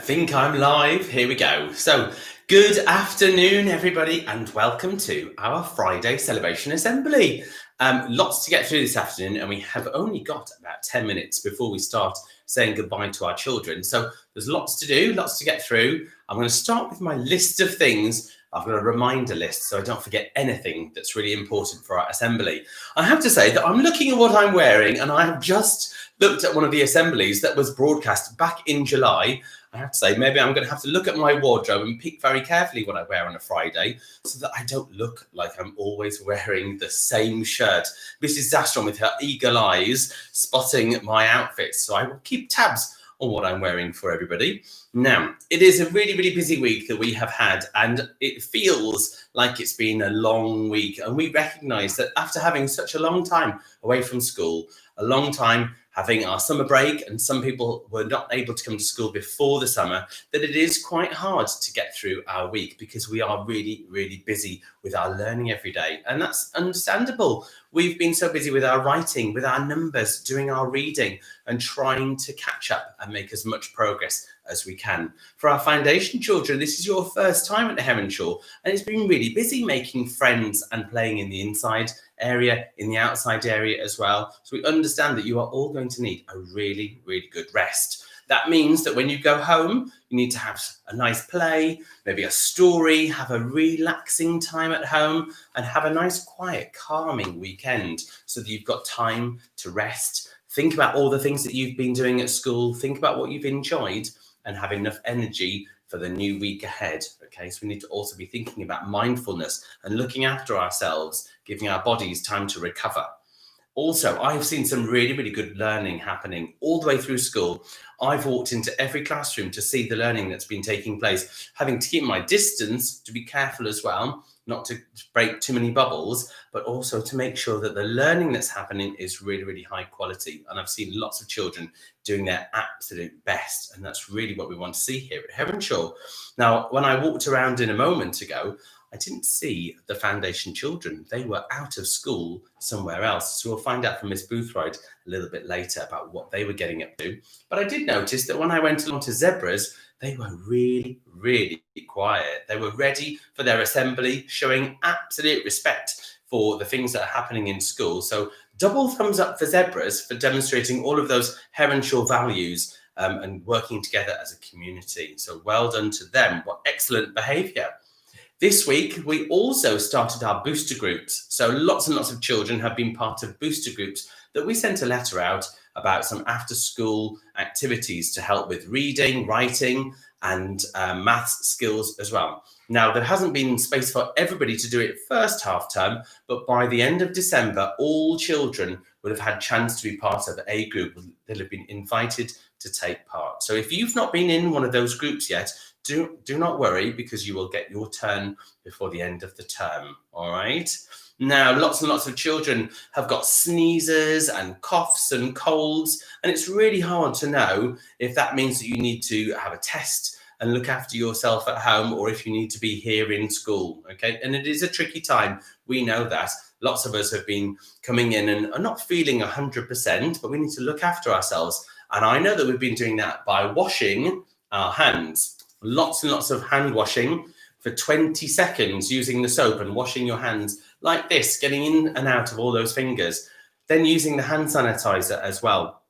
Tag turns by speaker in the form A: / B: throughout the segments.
A: think I'm live. Here we go. So, good afternoon, everybody, and welcome to our Friday Celebration Assembly. Lots to get through this afternoon, and we have only got about 10 minutes before we start saying goodbye to our children. So, there's lots to do, lots to get through. I'm going to start with my list of things. I've got a reminder list so I don't forget anything that's really important for our assembly. I have to say that I'm looking at what I'm wearing, and I have just looked at one of the assemblies that was broadcast back in July. I have to say, maybe I'm going to have to look at my wardrobe and pick very carefully what I wear on a Friday so that I don't look like I'm always wearing the same shirt. Mrs. Zastron with her eagle eyes spotting my outfits. So I will keep tabs on what I'm wearing for everybody. Now, it is a really, really busy week that we have had, and it feels like it's been a long week. And we recognise that after having such a long time away from school, a long time having our summer break, and some people were not able to come to school before the summer, that it is quite hard to get through our week because we are really, really busy with our learning every day. And that's understandable. We've been so busy with our writing, with our numbers, doing our reading, and trying to catch up and make as much progress as we can. For our foundation children, this is your first time at Heronshaw, and it's been really busy making friends and playing in the inside area, in the outside area as well. So we understand that you are all going to need a really, really good rest. That means that when you go home, you need to have a nice play, maybe a story, have a relaxing time at home, and have a nice, quiet, calming weekend so that you've got time to rest. Think about all the things that you've been doing at school. Think about what you've enjoyed and have enough energy for the new week ahead. Okay, so we need to also be thinking about mindfulness and looking after ourselves, giving our bodies time to recover. Also, I've seen some really, really good learning happening all the way through school. I've walked into every classroom to see the learning that's been taking place, having to keep my distance, to be careful as well, not to break too many bubbles, but also to make sure that the learning that's happening is really, really high quality. And I've seen lots of children doing their absolute best. And that's really what we want to see here at Heronshaw. Now, when I walked around in a moment ago, I didn't see the foundation children. They were out of school somewhere else. So we'll find out from Miss Boothroyd a little bit later about what they were getting up to. But I did notice that when I went along to Zebras, they were really, really quiet. They were ready for their assembly, showing absolute respect for the things that are happening in school. So double thumbs up for Zebras for demonstrating all of those Heronshaw values and working together as a community. So well done to them. What excellent behaviour. This week, we also started our booster groups. So lots and lots of children have been part of booster groups that we sent a letter out about some after-school activities to help with reading, writing, and maths skills as well. Now, there hasn't been space for everybody to do it first half term, but by the end of December, all children will have had a chance to be part of a group. They'll have been invited to take part. So if you've not been in one of those groups yet, do not worry, because you will get your turn before the end of the term, all right? Now, lots and lots of children have got sneezes and coughs and colds, and it's really hard to know if that means that you need to have a test and look after yourself at home, or if you need to be here in school, okay? And it is a tricky time. We know that. Lots of us have been coming in and are not feeling 100%, but we need to look after ourselves. And I know that we've been doing that by washing our hands. Lots and lots of hand washing for 20 seconds using the soap and washing your hands like this, getting in and out of all those fingers. Then using the hand sanitizer as well,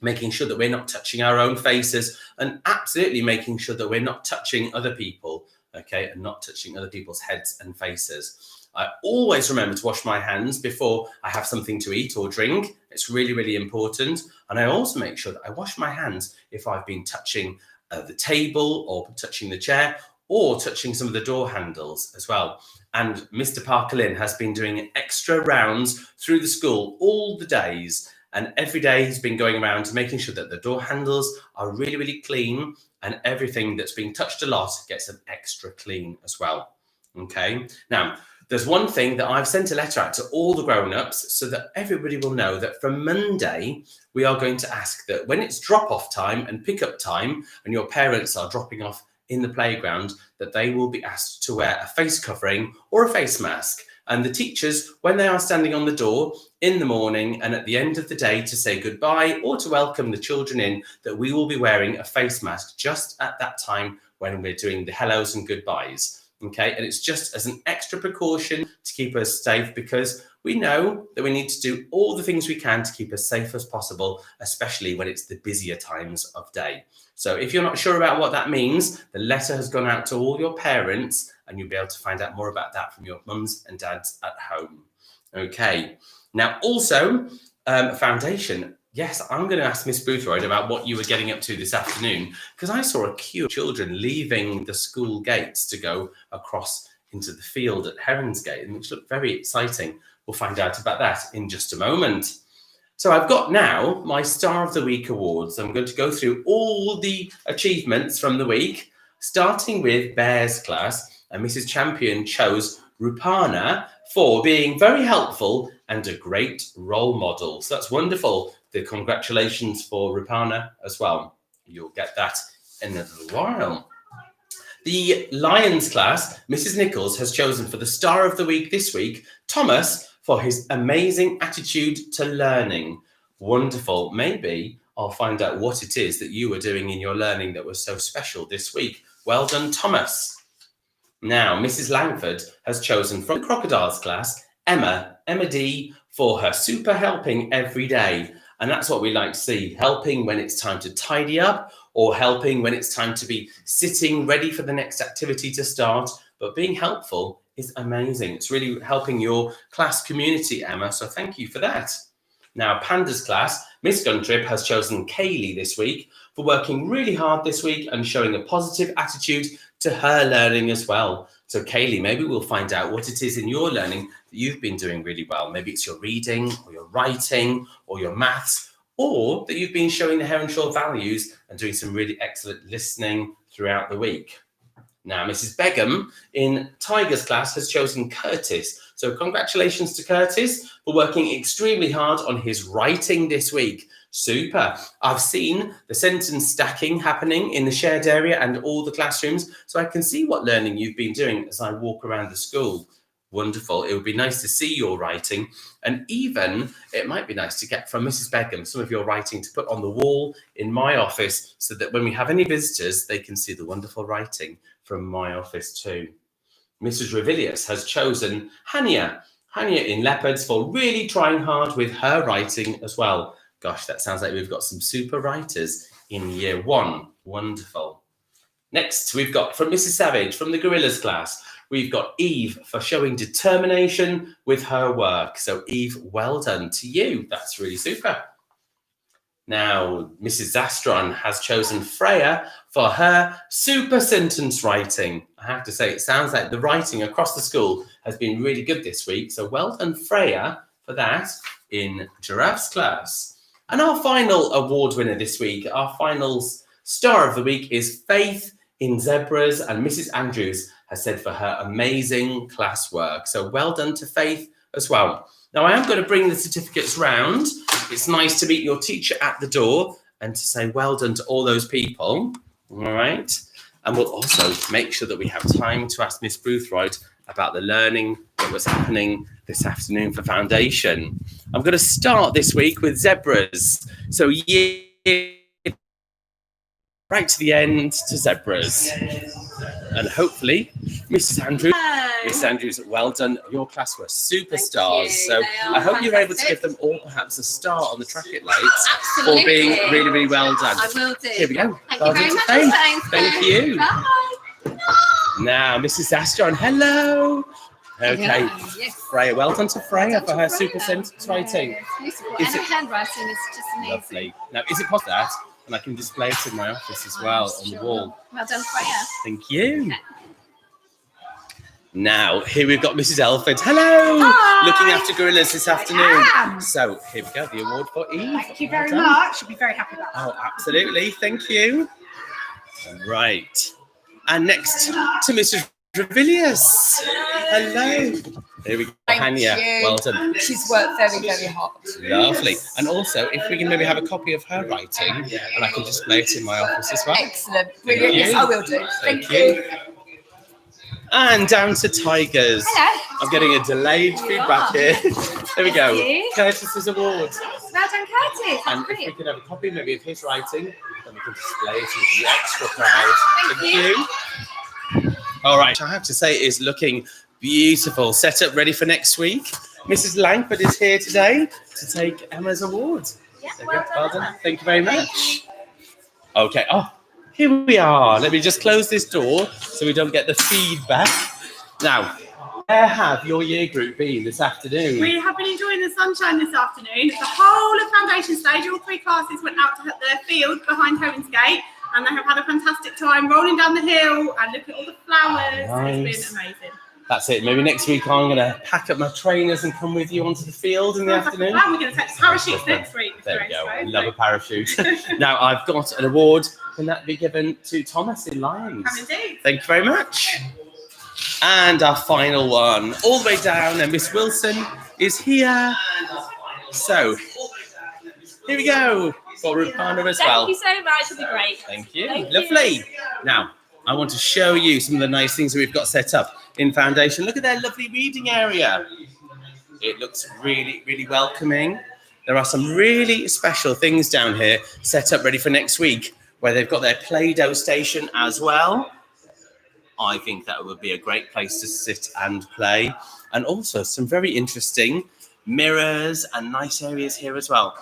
A: making sure that we're not touching our own faces, and absolutely making sure that we're not touching other people, okay, and not touching other people's heads and faces. I always remember to wash my hands before I have something to eat or drink. It's really, really important. And I also make sure that I wash my hands if I've been touching the table or touching the chair or touching some of the door handles as well. And Mr. Parker Lynn has been doing extra rounds through the school all the days. And every day he's been going around making sure that the door handles are really, really clean, and everything that's being touched a lot gets an extra clean as well. Okay. Now, there's one thing that I've sent a letter out to all the grown-ups so that everybody will know that from Monday, we are going to ask that when it's drop-off time and pick-up time and your parents are dropping off in the playground, that they will be asked to wear a face covering or a face mask. And the teachers, when they are standing on the door in the morning and at the end of the day to say goodbye or to welcome the children in, that we will be wearing a face mask just at that time when we're doing the hellos and goodbyes. Okay, and it's just as an extra precaution to keep us safe, because we know that we need to do all the things we can to keep as safe as possible, especially when it's the busier times of day. So if you're not sure about what that means, the letter has gone out to all your parents, and you'll be able to find out more about that from your mums and dads at home. Okay, now also foundation. Yes, I'm going to ask Miss Boothroyd about what you were getting up to this afternoon, because I saw a queue of children leaving the school gates to go across into the field at Heronshaw, which looked very exciting. We'll find out about that in just a moment. So I've got now my Star of the Week awards. I'm going to go through all the achievements from the week, starting with Bear's class, and Mrs. Champion chose Rupana for being very helpful and a great role model. So that's wonderful. The congratulations for Rupana as well. You'll get that in a little while. The Lions class, Mrs. Nichols, has chosen for the Star of the Week this week, Thomas, for his amazing attitude to learning. Wonderful. Maybe I'll find out what it is that you were doing in your learning that was so special this week. Well done, Thomas. Now, Mrs. Langford has chosen from the Crocodiles class, Emma D, for her super helping every day. And that's what we like to see, helping when it's time to tidy up, or helping when it's time to be sitting ready for the next activity to start. But being helpful is amazing. It's really helping your class community, Emma. So thank you for that. Now, Panda's class, Miss Guntrip, has chosen Kaylee this week for working really hard this week and showing a positive attitude to her learning as well. So Kaylee, maybe we'll find out what it is in your learning that you've been doing really well. Maybe it's your reading or your writing or your maths, or that you've been showing the Heronshaw values and doing some really excellent listening throughout the week. Now, Mrs. Begum in Tiger's class has chosen Curtis. So congratulations to Curtis for working extremely hard on his writing this week. Super. I've seen the sentence stacking happening in the shared area and all the classrooms, so I can see what learning you've been doing as I walk around the school. Wonderful. It would be nice to see your writing, and even it might be nice to get from Mrs. Begum some of your writing to put on the wall in my office, so that when we have any visitors, they can see the wonderful writing from my office too. Mrs. Revilius has chosen Hania in Leopards for really trying hard with her writing as well. Gosh, that sounds like we've got some super writers in year one. Wonderful. Next, we've got from Mrs. Savage from the Gorillas class, we've got Eve for showing determination with her work. So Eve, well done to you. That's really super. Now, Mrs. Zastron has chosen Freya for her super sentence writing. I have to say, it sounds like the writing across the school has been really good this week. So well done, Freya, for that in Giraffe's class. And our final award winner this week, our final Star of the Week, is Faith in Zebras. And Mrs. Andrews has said for her amazing class work. So well done to Faith as well. Now, I am going to bring the certificates round. It's nice to meet your teacher at the door and to say well done to all those people. All right. And we'll also make sure that we have time to ask Miss Boothroyd about the learning that was happening this afternoon for Foundation. I'm going to start this week with Zebras. So, right to the end to Zebras. And hopefully, Mrs. Andrews, Miss Andrews, well done. Your class were superstars. So I hope you're able to give them all perhaps a star on the traffic lights for being really, really well done.
B: I will do.
A: Here we go.
B: Thank you very much.
A: Thank you.
B: Bye.
A: Now, Mrs. Astron, hello. Okay,
B: Yes.
A: Freya, well done to Freya for her super sentence writing.
B: Yes, beautiful.
A: Is
B: And her
A: it-
B: handwriting is just amazing.
A: Lovely. Now, is it possible that? And I can display it in my office as well on the wall.
B: Well done, Freya.
A: Thank you. Now, here we've got Mrs. Elford. Hello!
C: Hi.
A: Looking after gorillas this afternoon.
C: am.
A: So, here we go, the award for Eve.
C: Thank you very
A: Well done.
C: much. You'll be very happy about that.
A: Oh, absolutely. Thank you. Right. And next to Mrs. Revilius. Hello. There we go.
C: Thank
A: Hania.
C: you.
A: Well done.
C: She's worked very, very hard.
A: Lovely. And also, if we can maybe have a copy of her writing, and I can display it in my office as well.
C: Excellent. Brilliant.
A: you.
C: Yes, I will do.
A: Thank
C: Thank you.
A: And down to Tigers.
C: Hello.
A: I'm getting a delayed feedback here. There we go.
C: you.
A: Curtis's award.
C: Well done, Curtis.
A: And
C: That's
A: if we
C: brilliant.
A: could have a copy maybe of his writing, then we can display it with the extra proud.
C: Thank you.
A: All right, I have to say it is looking beautiful. Set up ready for next week. Mrs. Langford is here today to take Emma's award.
B: Yeah,
A: There you
B: well
A: go.
B: done,
A: Well done.
B: Emma.
A: Thank you very much. Okay. Oh, here we are. Let me just close this door so we don't get the feedback. Now, where have your year group been this afternoon?
D: We have been enjoying the sunshine this afternoon. The whole of foundation stage, all 3 classes went out to the field behind Heronshaw, and they have had a fantastic time rolling down the hill and looking at all the flowers.
A: Nice.
D: It's been amazing.
A: That's it. Maybe next week I'm going to pack up my trainers and come with you onto the field in the
D: Sounds like a
A: afternoon.
D: plan. We're going to take parachutes next week.
A: There we go. I
D: Heronshaw.
A: love a parachute. Now, I've got an award. Can that be given to Thomas in Lions?
D: Come indeed.
A: Thank you very much. And our final one, all the way down, and Miss Wilson is here. So, here we go for Rupana as well.
E: Thank you so much. It'll be great.
A: Thank you.
E: Thank
A: Lovely.
E: you.
A: Now, I want to show you some of the nice things that we've got set up in Foundation. Look at their lovely reading area. It looks really, really welcoming. There are some really special things down here set up ready for next week, where they've got their Play-Doh station as well. I think that would be a great place to sit and play. And also some very interesting mirrors and nice areas here as well.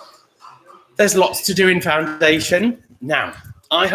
A: There's lots to do in Foundation. Now, I hope